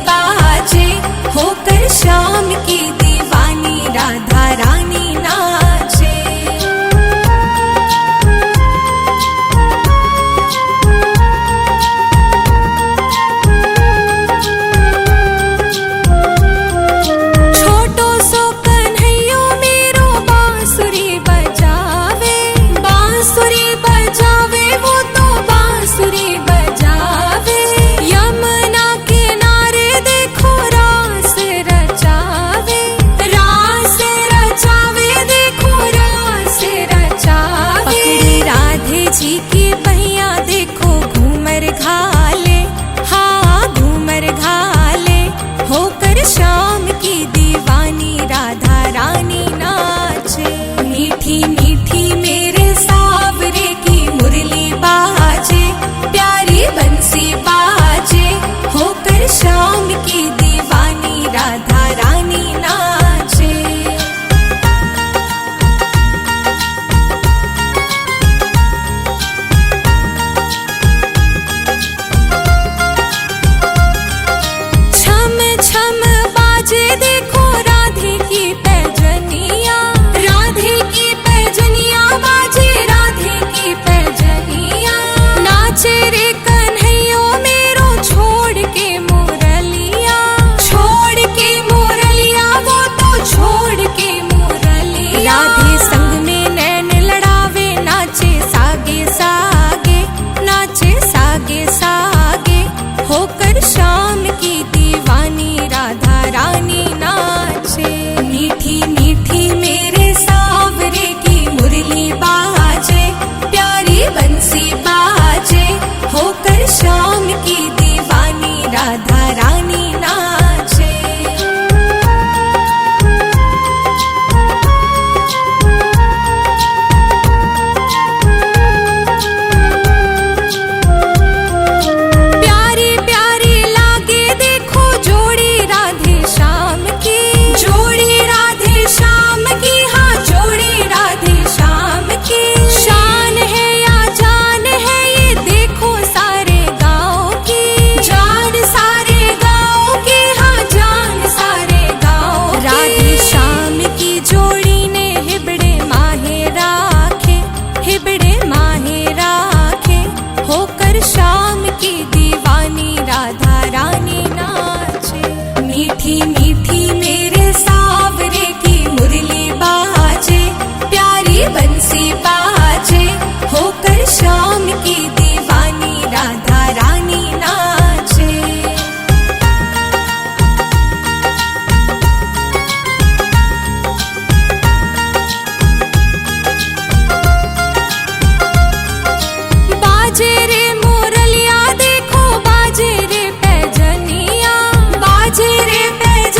बाजे, होकर श्याम की दीवानी राधा रानी नाचे। छोटो सो कन्हैयो मेरो बांसुरी बजावे, बांसुरी बजावे वो तो बांसुरी बजावे। यमुना किनारे देखो रास रचावे, रास रचावे देखो रास रचावे। पकड़ी राधे जी की बहिया देखो घूमर घाले, हाँ घूमर घाले, होकर श्याम की दीवानी राधा रानी नाचे। मीठी मीठी मेरे सावरे की मुरली बाजे, प्यारी बंसी बाजे, होकर श्याम की दीवानी राधा रानी नाचे। छम छम बाजे देखो राधे की पैजनिया, राधे की पैजनिया बाजे, राधे की पैजनिया। नाचे रे कन्हैयो मेरो छोड़ के मुरलिया, छोड़ के मुरलिया वो तो छोड़ के मुरलिया। राधे संग में नैन लड़ावे, नाचे सागे सागे, नाचे सागे सागे, होकर श्याम की दीवानी राधा रानी नाचे। मीठी मीठी मेरे सावरे की मुरली बाजे, प्यारी बंसी बाजे, होकर श्याम की दीवानी राधा रानी नाचे। प्यारी प्यारी लागे देखो जोड़ी राधे श्याम की, जोड़ी राधे श्याम की, हाँ जोड़ी राधे श्याम की। शान है या जान है ये देखो सारे गाँव की, जान सारे गाँव की, हाँ जान सारे गाँव की। राधे श्याम की जोड़ी ने हिबड़े माहे राखे, हिबड़े माहे राखे, होकर श्याम की दीवानी राधा रानी नाचे। मीठी मीठी मेरे सावरे की मुरली बाजे, प्यारी बंसी बाजे, होकर श्याम की दीवानी राधा रानी नाचे। बाजे रे मुरलिया देखो बाजे रे पैजनिया, बाजे रे पैजनिया।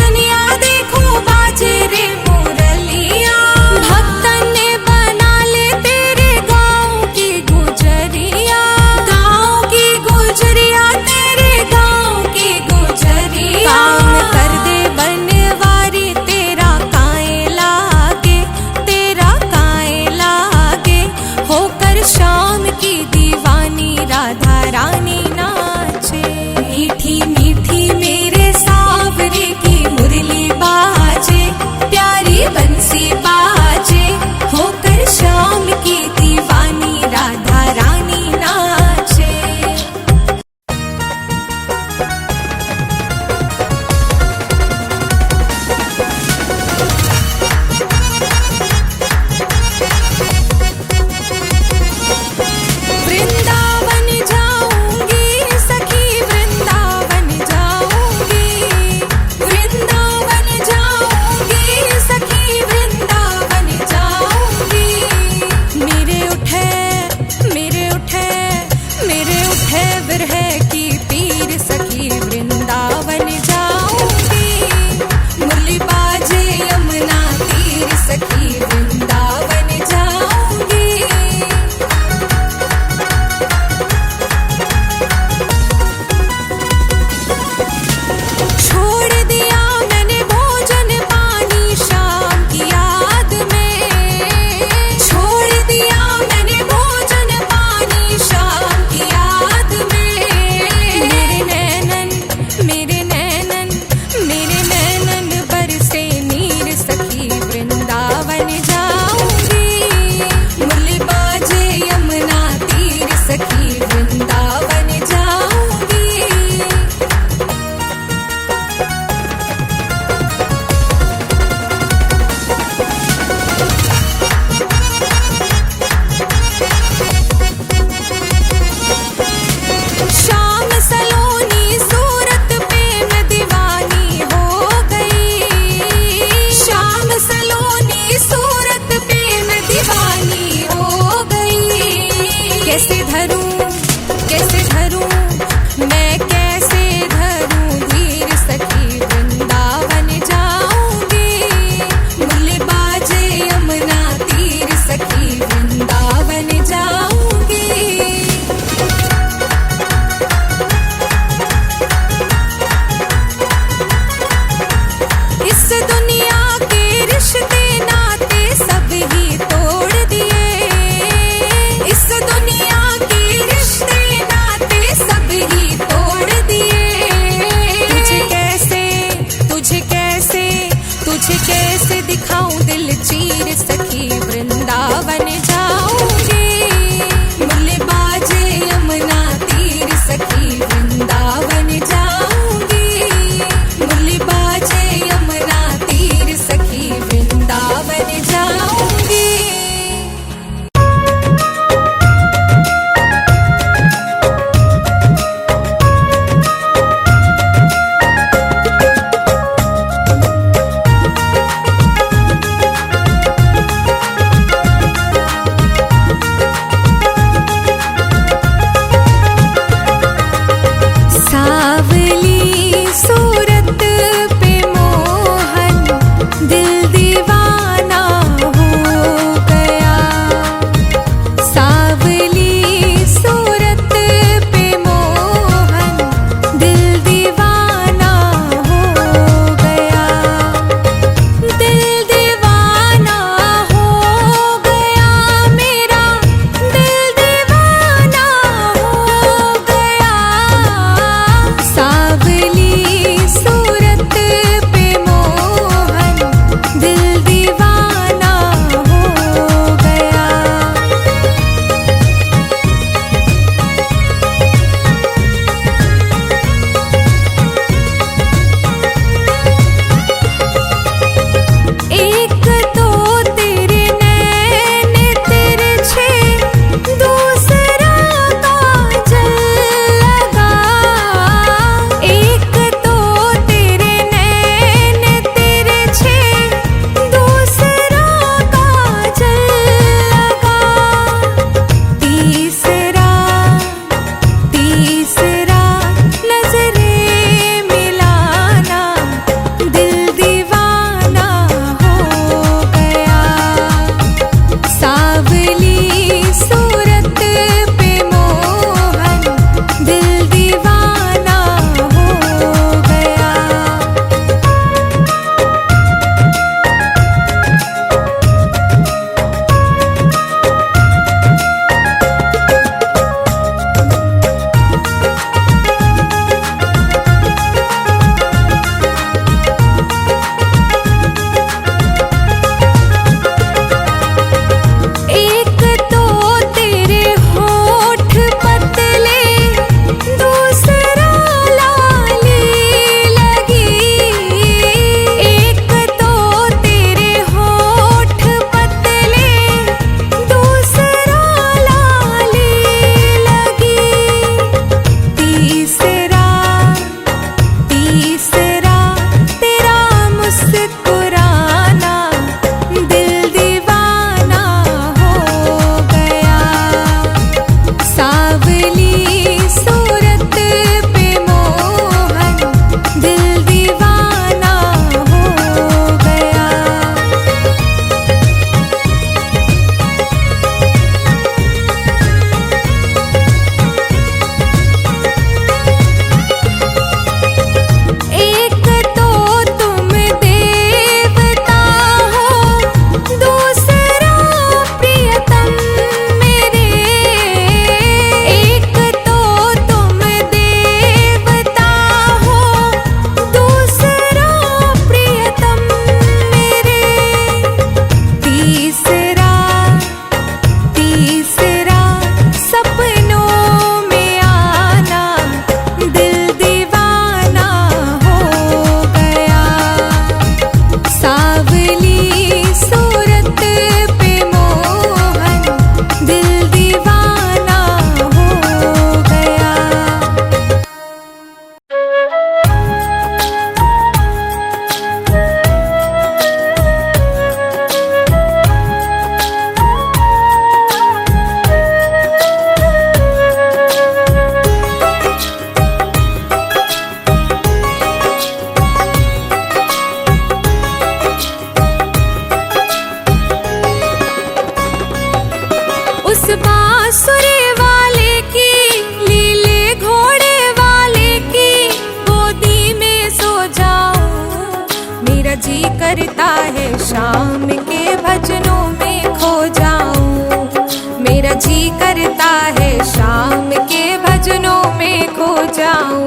जी करता है शाम के भजनों में खो जाऊं। मेरा जी करता है शाम के भजनों में खो जाऊं।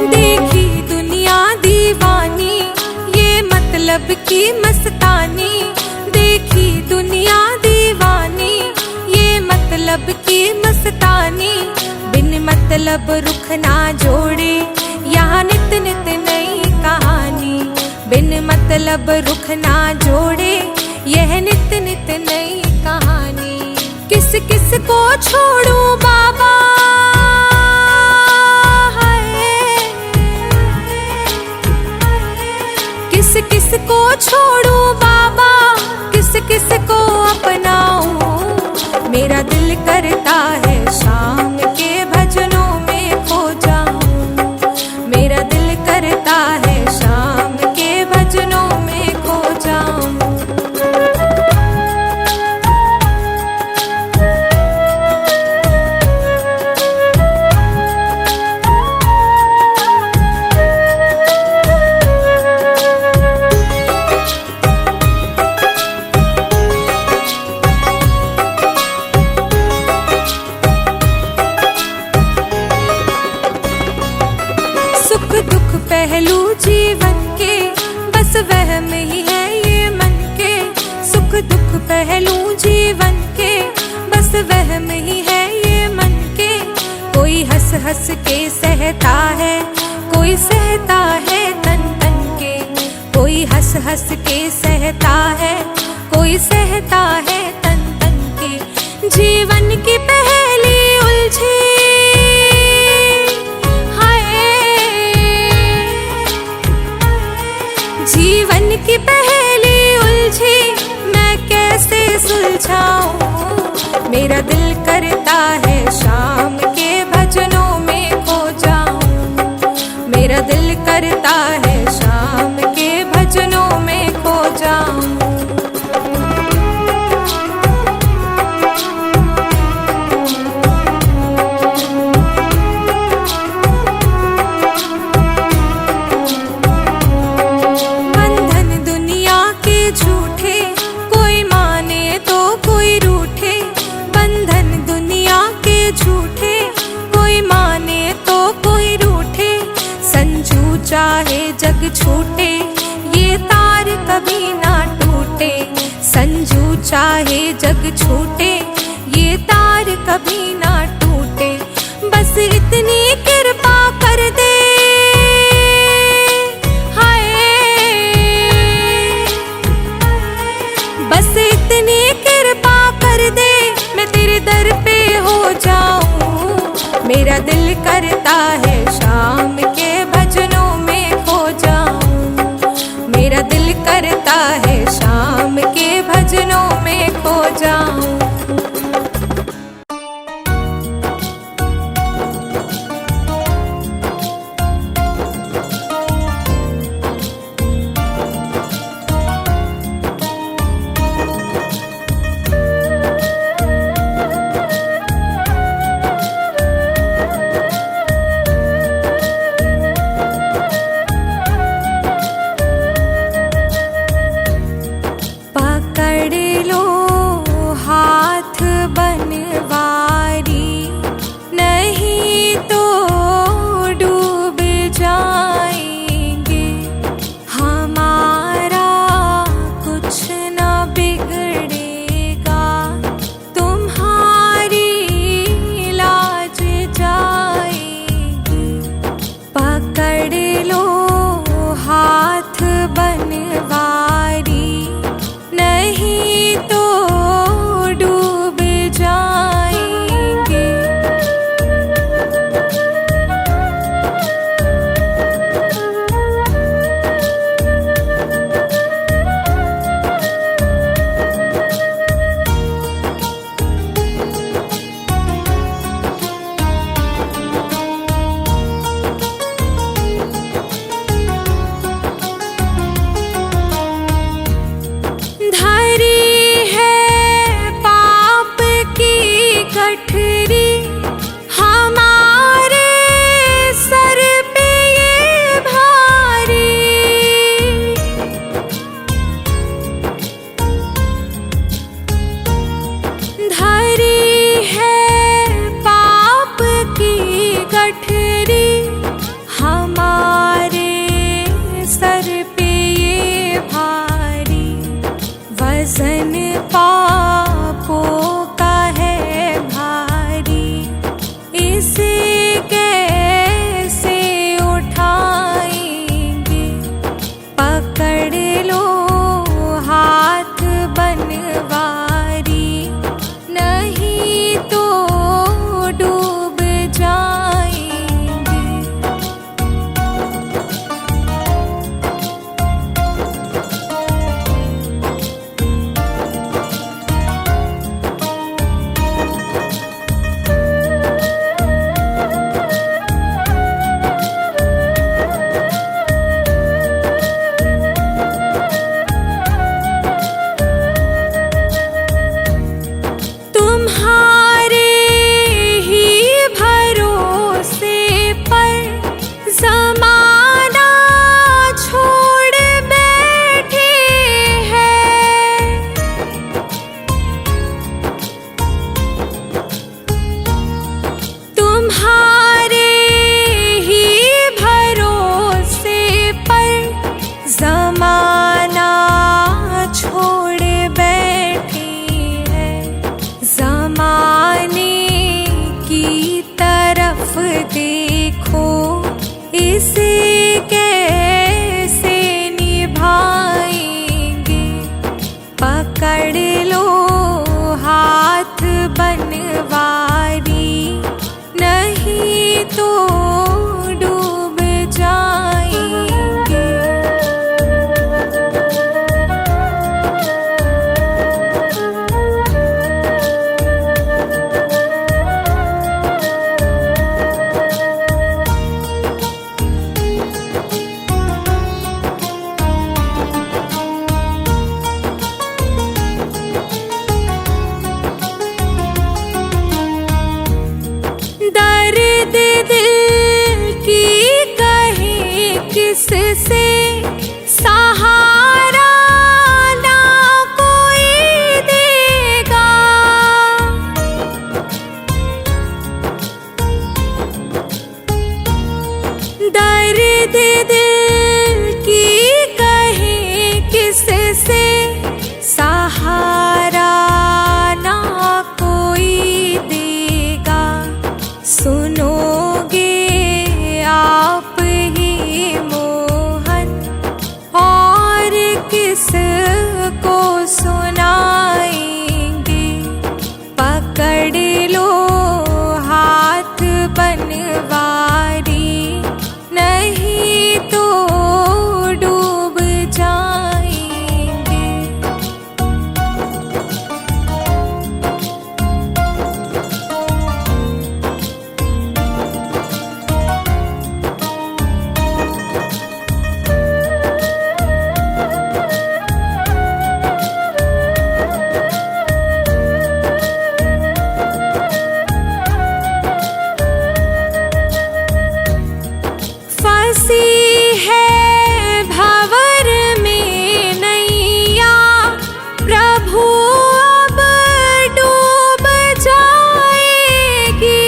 देखी दुनिया दीवानी ये मतलब की मस्तानी। देखी दुनिया दीवानी ये मतलब की मस्तानी। बिन मतलब रुख ना जोड़े यहाँ नित नित नई कहानी। बिन मतलब रुख ना जोड़े यह नित नित नई कहानी। किस किस को छोड़ूं बाबा किस किस को छोड़ूं बाबा, किस किस को अपनाऊं। मेरा दिल करता है शाम के भजनों में खो जाऊं। मेरा दिल करता है शाम के भजनों में खो जाऊं। सुख दुख पहलू जीवन के बस वहम ही है ये मन के। सुख दुख पहलू जीवन के बस वहम ही है ये मन के। कोई हंस हंस के सहता है, कोई सहता है तन तन के। कोई हंस हंस के सहता है, कोई सहता है तन तन के। जीवन की पहली उलझी जीवन की पहली उलझी मैं कैसे सुलझाऊं। मेरा दिल करता है शाम के भजनों में खो जाऊं। मेरा दिल करता है शाम के भजनों में खो जाऊं। चाहे जग छूटे ये तार कभी ना टूटे। संजू चाहे जग छूटे ये तार कभी ना टूटे। बस इतनी कृपा कर दे हाय, बस इतनी कृपा कर दे मैं तेरे दर पे हो जाऊं। मेरा दिल करता है शाम के भजनों में खो जाऊं। मेरा दिल करता है शाम के भजनों में खो जाऊं। वजन पापों का है भारी, इसे कैसे उठाएंगे। पकड़ लो हाथ बनवारी, नहीं तो डूब जाएंगे। तुम्हारे ही भरोसे पर ज़माना छोड़ बैठे हैं। तुम्हारे ही भरोसे पर ज़माना छोड़ बैठे हैं। ज़माने की तरफ देखो, इसे कैसे निभाएंगे। पकड़ लो हाथ बनवारी, नहीं तो डूब जाएंगे। दर्द दिल की कहे किससे, सहारा ना कोई देगा। दर्द दिल की कहे किससे, सहारा ना कोई देगा। सुनोगे आप ही मोहन, और किस को सुनाएंगे। पकड़ लो हाथ बनवारी, नहीं तो डूब जाएंगे। फंसी है भंवर में नैया, प्रभु अब डूब जाएगी।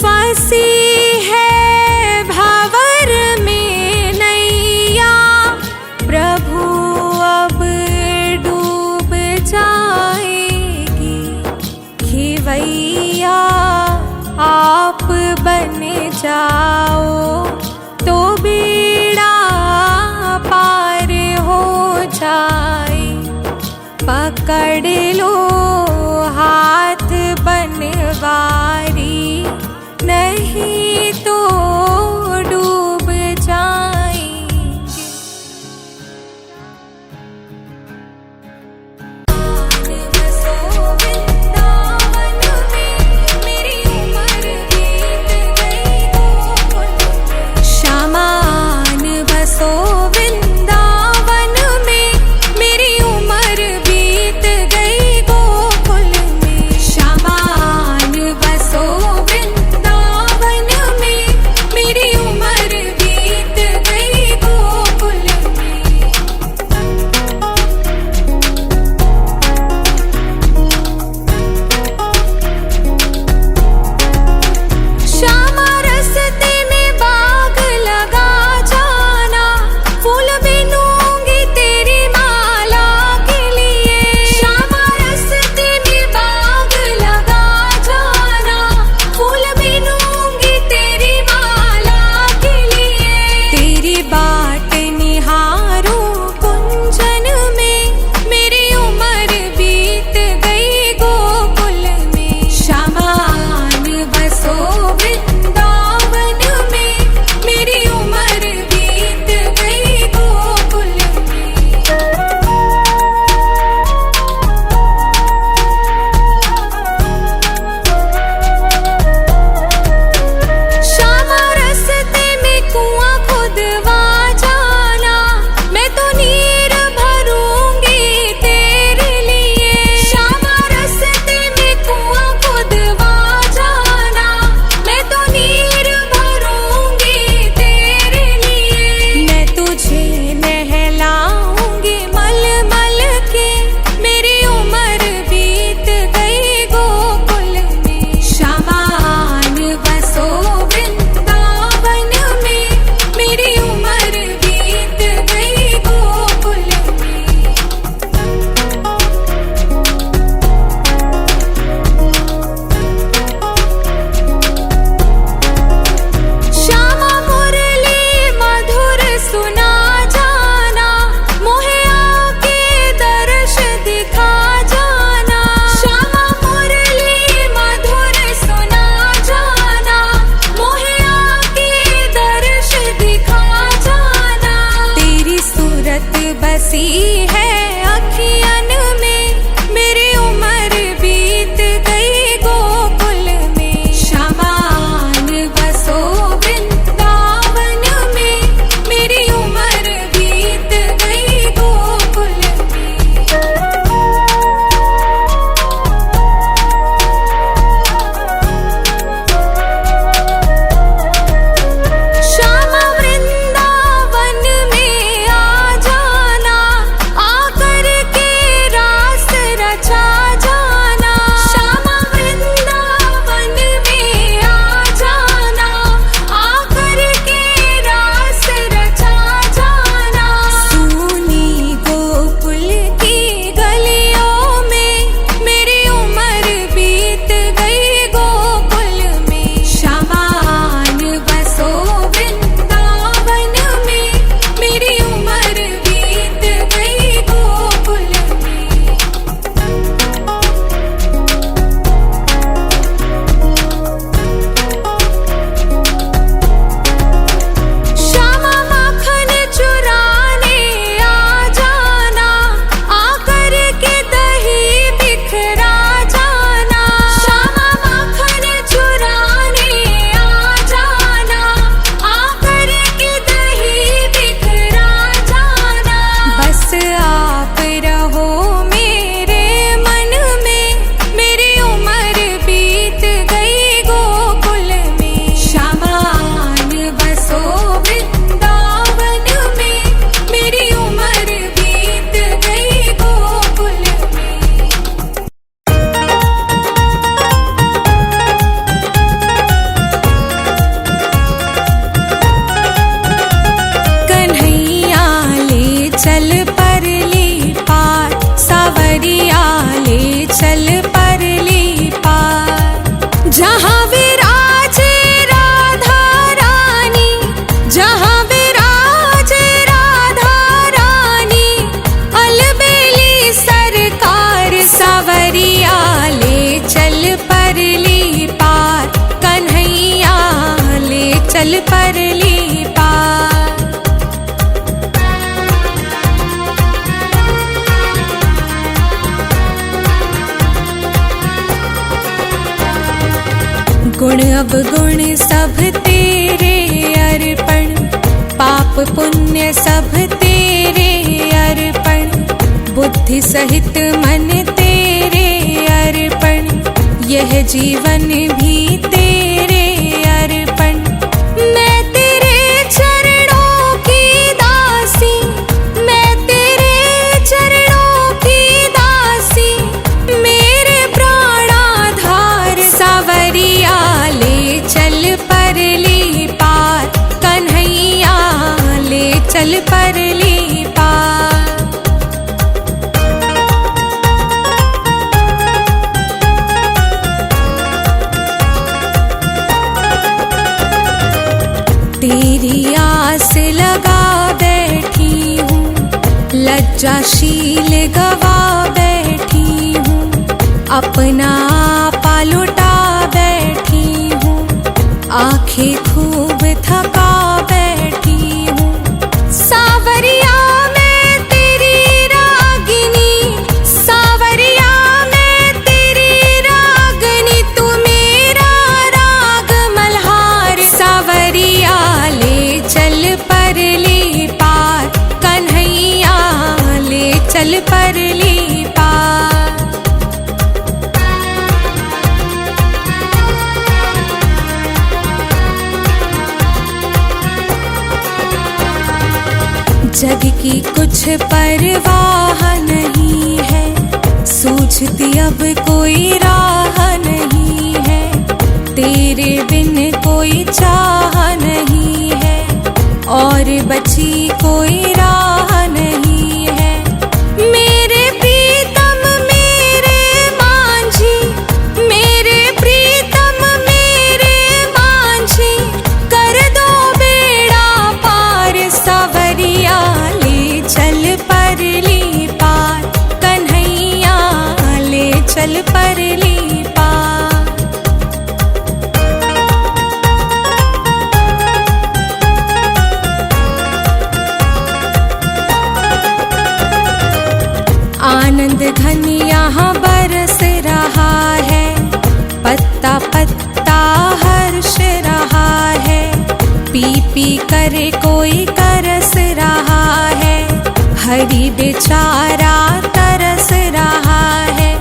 फंसी है भंवर में नैया, प्रभु अब डूब जाएगी। खिवैया आप बन जाओ, तो बेड़ा पार हो जाए। पकड़ लो हाथ बनवारी, नहीं तो डूब जाएंगे। बसो वृंदावन में, मेरी उम्र बीत गई गोकुल में। शामान बसो वृंदावन में, मेरी उम्र बीत गई गोकुल चल परली पार। गुण अवगुण सब तेरे अर्पण, पाप पुण्य सब तेरे अर्पण, बुद्धि सहित मन तेरे अर्पण, यह जीवन भी तेरे अर्पण। मैं तेरे चरणों की दासी, मैं तेरे चरणों की दासी, मेरे प्राणाधार सावरिया ले चल परली पार, कन्हैया ले चल परली पार। तेरी आस लगा बैठी हूँ, लज्जाशील गवा बैठी हूँ, अपना आपा लुटा बैठी हूँ, आंखें खूब थका बैठी हूँ। सावरिया मैं तेरी रागिनी, सावरिया मैं तेरी रागनी, तू मेरा राग मल्हार। सावरिया ले चल परली पार, कन्हैया ले चल परली पार। जग की कुछ परवाह नहीं है, सूझती अब कोई राह नहीं है, तेरे बिन कोई चाह नहीं है, और बची कोई राह नहीं है। मेरे प्रीतम मेरे मांझी, मेरे प्रीतम मेरे मांझी, कर दो बेड़ा पार। सावरिया ले चल परली पार, कन्हैया ले चल परली पार। आनंद घन यहाँ बरस रहा है, पत्ता पत्ता हर्ष रहा है, पी पी करे कोई करस रहा है, हरि बेचारा तरस रहा है।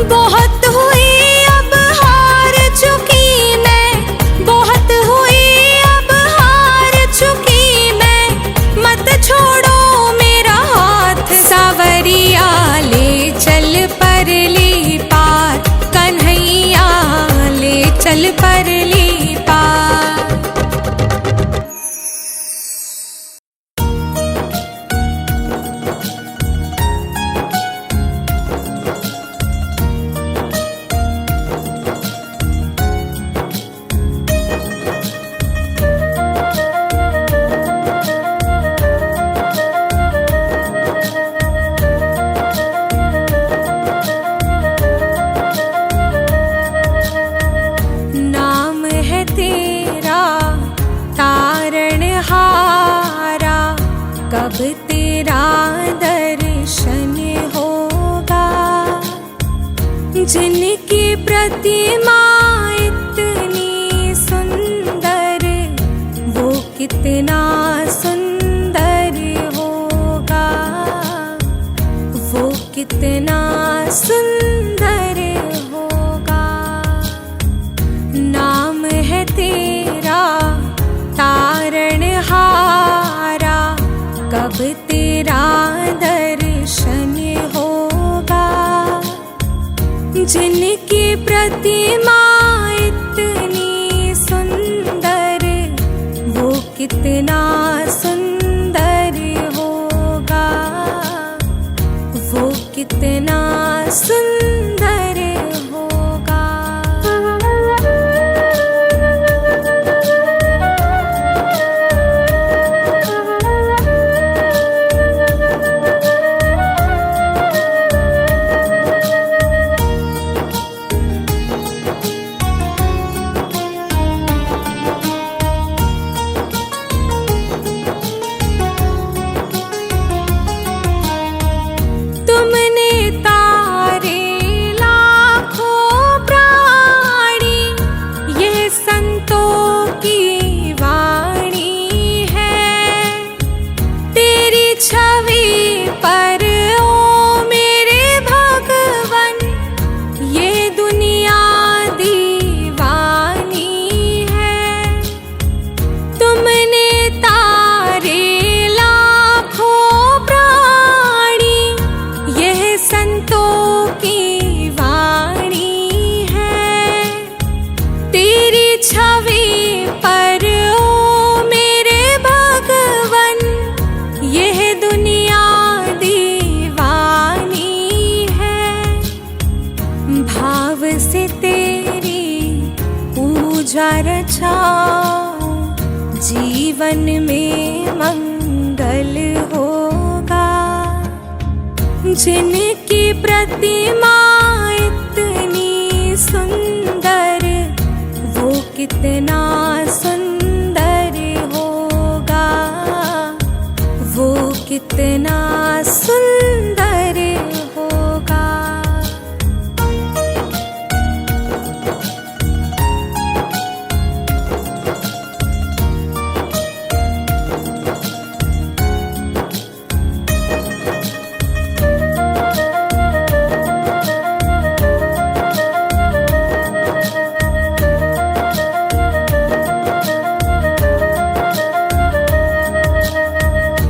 बहुत हुई अब हार चुकी मैं, बहुत हुई अब हार चुकी मैं, मत छोड़ो मेरा हाथ। सावरिया ले चल परली पार, कन्हैया ले चल परली पार। नाम है तेरा तारणहारा, कब तेरा दर्शन होगा। जिनकी प्रतिमा इतनी सुंदर, वो कितना सुंदर होगा, वो कितना सुंदर होगा। नाम है तेरा तारणहारा, कब तेरा दर्शन होगा। जिनकी प्रतिमा इतनी सुंदर, वो कितना सुंदर होगा, वो कितना सुंदर होगा। जीवन में मंगल होगा। जिनकी प्रतिमा इतनी सुंदर, वो कितना सुंदर होगा, वो कितना सुंदर होगा।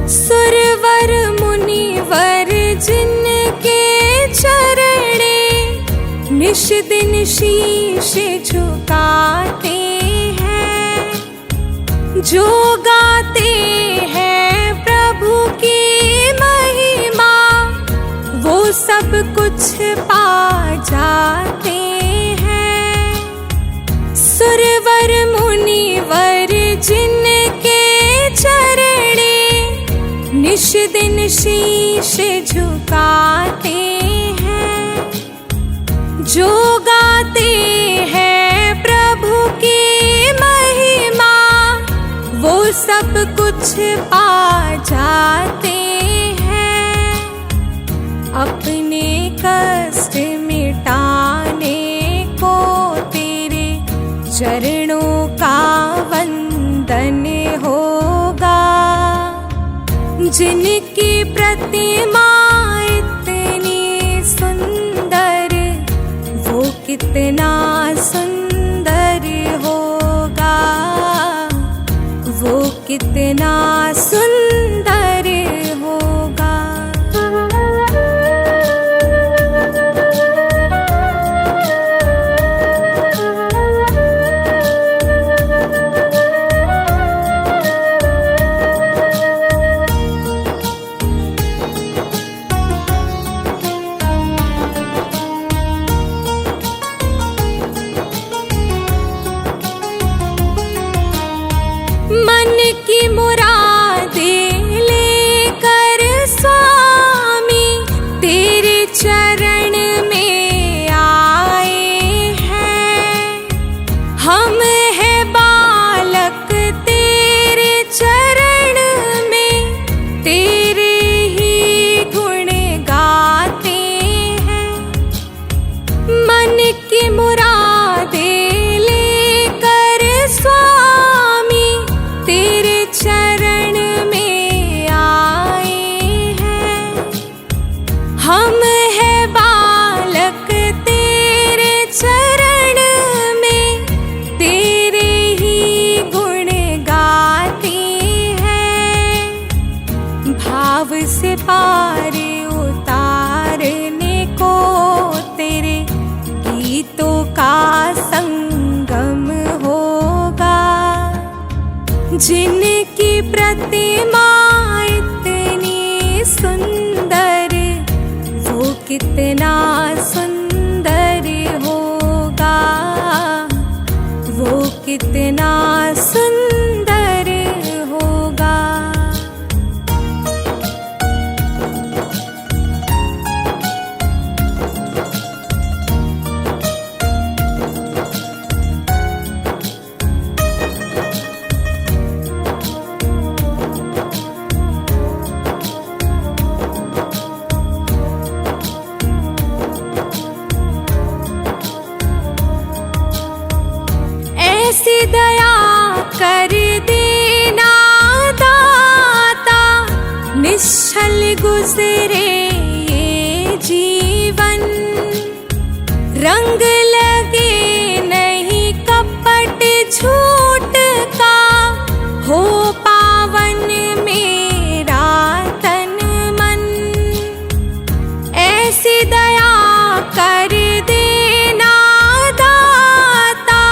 सुरवर मुनिवर जिनके चरणे निश दिन शीश झुकाते हैं, जो गाते हैं प्रभु की महिमा, वो सब कुछ पा जाते हैं। सुरवर मुनिवर जिनके चरणे निश दिन शीश झुकाते हैं, जो गाते हैं प्रभु की महिमा, वो सब कुछ पा जाते हैं। अपने कष्ट मिटाने को तेरे चरणों का वंदन होगा। जिनकी प्रतिमा इतनी सुंदर, वो कितना सुंदर होगा, वो कितना सुंदर होगा। मन की मुरादें लेकर स्वामी तेरे चरण में आए हैं। हम हैं बालक तेरे चरण में, तेरे ही गुण गाते हैं। मन की मुरादें लेकर स्वामी तेरे चरण में आए हैं। हम हैं बालक तेरे चरण में, तेरे ही गुण गाते हैं। भाव से पार उतारने को तेरे गीतों का संगम होगा। जिनकी प्रतिमा इतनी सुंदर, वो कितना सुंदर होगा, वो कितना सुंदर होगा। ऐसी दया कर देना दाता, निश्चल गुजरे ये जीवन। रंग लगे नहीं कपट झूठ का, हो पावन मेरा तन मन। ऐसी दया कर देना दाता,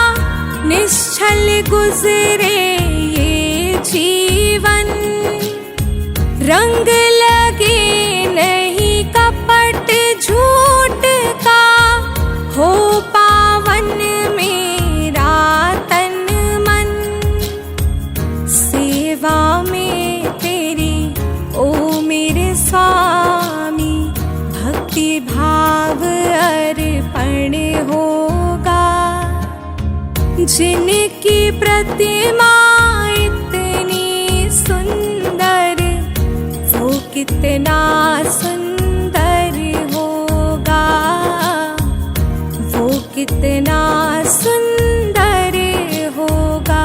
निश्चल गुजरे ये जीवन। रंग लगे नहीं कपट झूठ का, हो पावन मेरा तन मन। सेवा में तेरी ओ मेरे स्वामी, भक्ति भाव अर्पण होगा। जिनकी प्रतिमा इतनी सुंदर, वो कितना सुंदर होगा, वो कितना सुंदर होगा।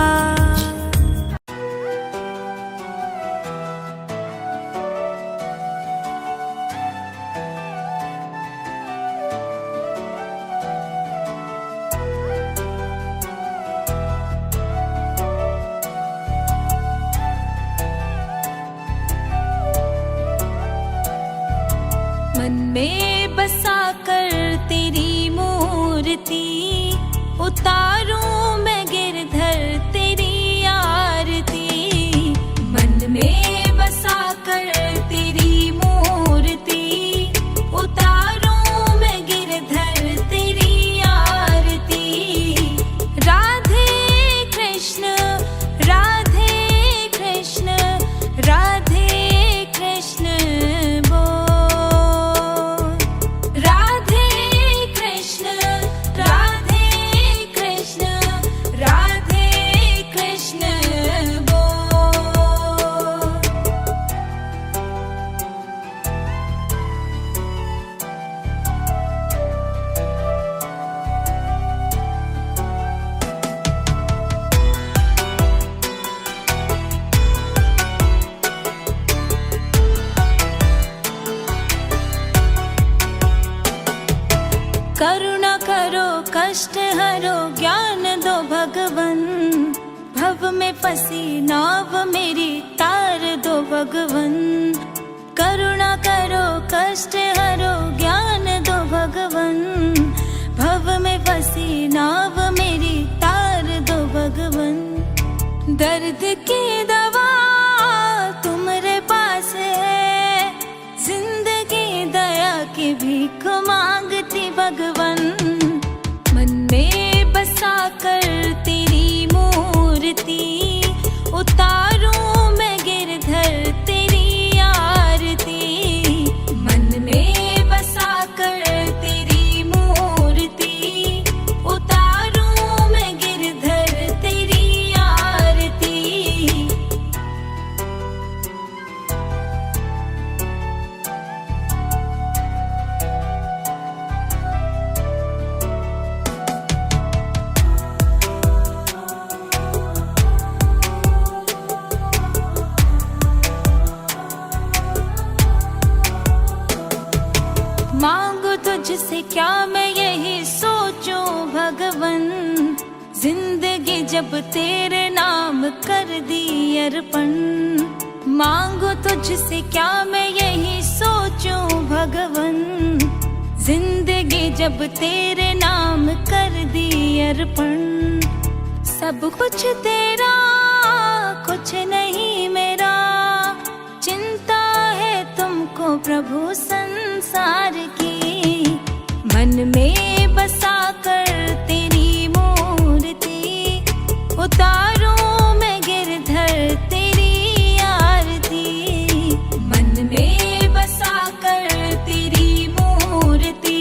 मन में बसा कर तेरी मूर्ति, उतारूं मैं गिरधर तेरी आरती। मन में बसा कर तेरी मूर्ति, उतारूं मैं गिरधर तेरी आरती। राधे कृष्ण राधे कृष्ण राधे कृष्ण करुणा करो कष्ट हरो ज्ञान दो भगवन, भव में फंसी नाव मेरी तार दो भगवन। करुणा करो कष्ट हरो ज्ञान दो भगवन, भव में फंसी नाव मेरी तार दो भगवन। दर्द की दवा तुम्हारे पास है, जिंदगी दया की भीख मांगती भगवन। मन में बसा कर तेरी मूर्ति, उतारूं मैं गिरधर तेरी आरती। मन में बसा कर तेरी मूर्ति, उतारूं मैं गिरधर तेरी आरती। मांगू तुझसे क्या मैं यही सोचूं भगवन, जिंदगी जब तेरे नाम कर दी अर्पण। मांगू तुझसे क्या मैं यही सोचूं भगवन, जिंदगी जब तेरे नाम कर दी अर्पण। सब कुछ तेरा कुछ नहीं मेरा, चिंता है तुमको प्रभु संसार की। मन में बसा कर तेरी मूर्ति, उतारूं मैं गिरधर तेरी आरती। मन में बसा कर तेरी मूर्ति,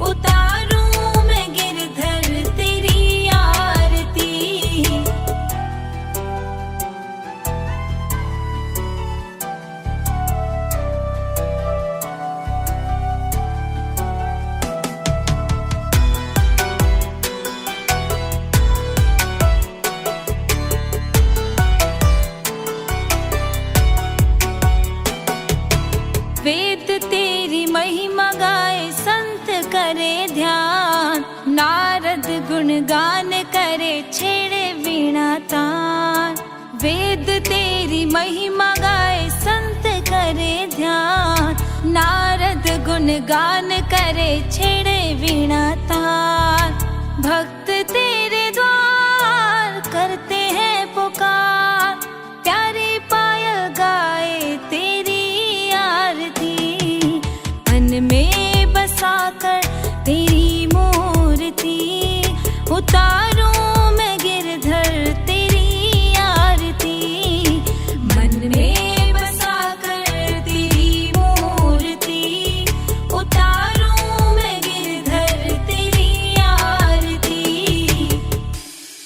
उतारूं मैं गिरधर तेरी आरती। वेद तेरी महिमा गाए संत करे ध्यान, नारद गुणगान करे छेड़े वीणा तान। वेद तेरी महिमा गाए संत करे ध्यान, नारद गुणगान करे छेड़े वीणा तान। भक्त तेरे द्वार करते हैं पुकार, प्यारी पायल गाए तेरी आरती। मन में बसा कर तेरी मूर्ति, उतारूं